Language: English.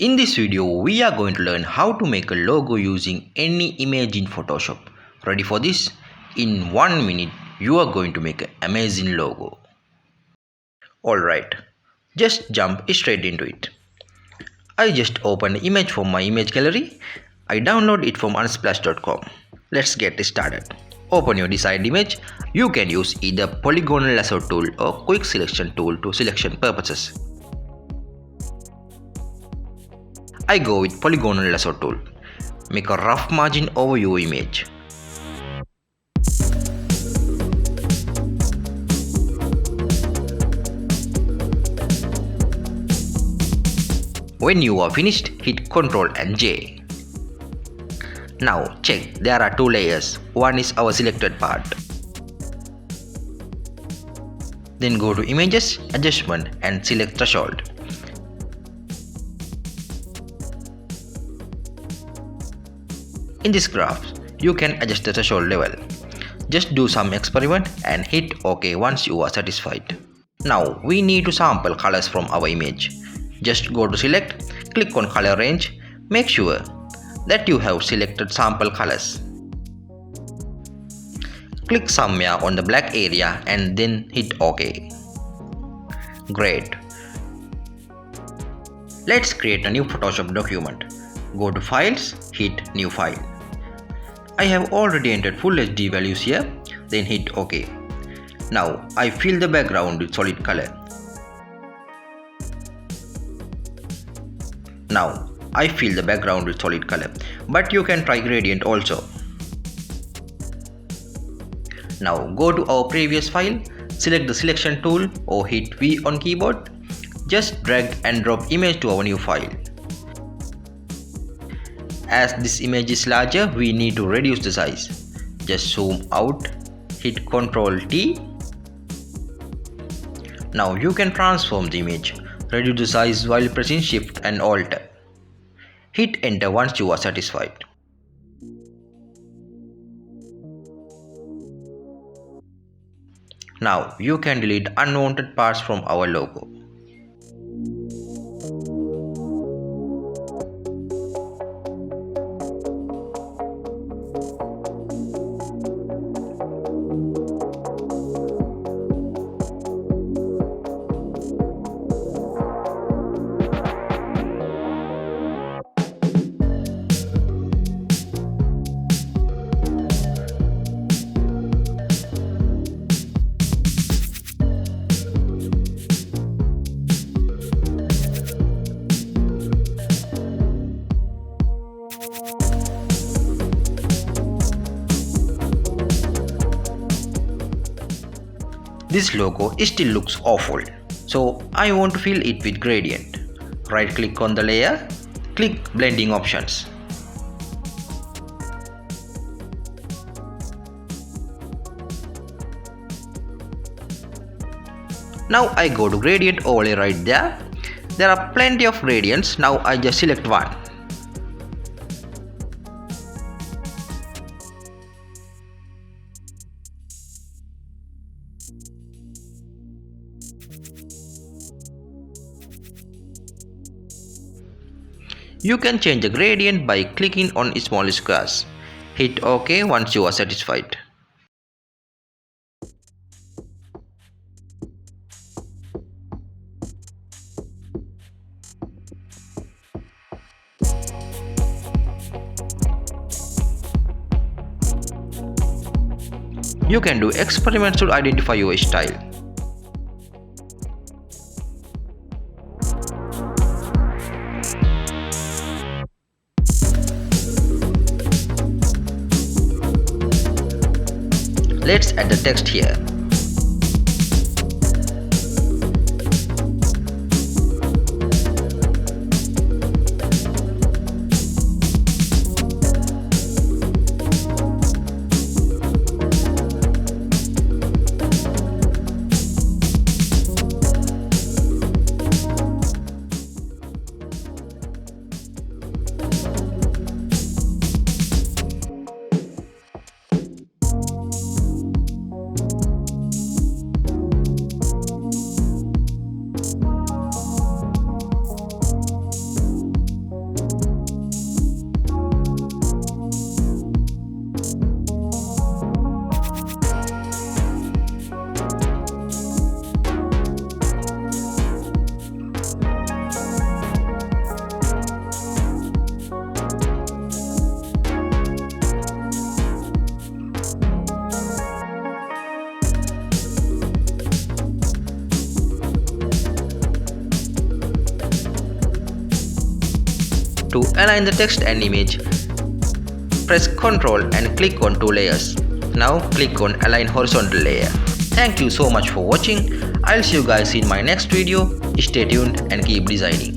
In this video, we are going to learn how to make a logo using any image in Photoshop. Ready for this? In 1 minute, you are going to make an amazing logo. Alright, just jump straight into it. I just opened the image from my image gallery. I download it from unsplash.com. Let's get started. Open your desired image. You can use either polygonal lasso tool or quick selection tool to selection purposes. I go with polygonal lasso tool. Make a rough margin over your image. When you are finished, hit Ctrl and J. Now check, there are two layers. One is our selected part. Then go to Images, Adjustment and select Threshold. In this graph, you can adjust the threshold level. Just do some experiment and hit OK once you are satisfied. Now we need to sample colors from our image. Just go to Select, click on Color Range, make sure that you have selected sample colors. Click somewhere on the black area and then hit OK. Great. Let's create a new Photoshop document. Go to Files, hit New File. I have already entered full HD values here, then hit OK. Now I fill the background with solid color. Now I fill the background with solid color, but you can try gradient also. Now go to our previous file, select the selection tool or hit V on keyboard. Just drag and drop image to our new file. As this image is larger, we need to reduce the size. Just zoom out, hit Ctrl T. Now you can transform the image. Reduce the size while pressing Shift and Alt. Hit Enter once you are satisfied. Now you can delete unwanted parts from our logo. This logo still looks awful, so I want to fill it with gradient. Right click on the layer, click blending options. Now I go to gradient overlay right there. There are plenty of gradients, now I just select one. You can change the gradient by clicking on small squares. Hit OK once you are satisfied. You can do experiments to identify your style. Let's add the text here. To align the text and image, press Ctrl and click on 2 layers. Now click on Align Horizontal Layer. Thank you so much for watching. I'll see you guys in my next video. Stay tuned and keep designing.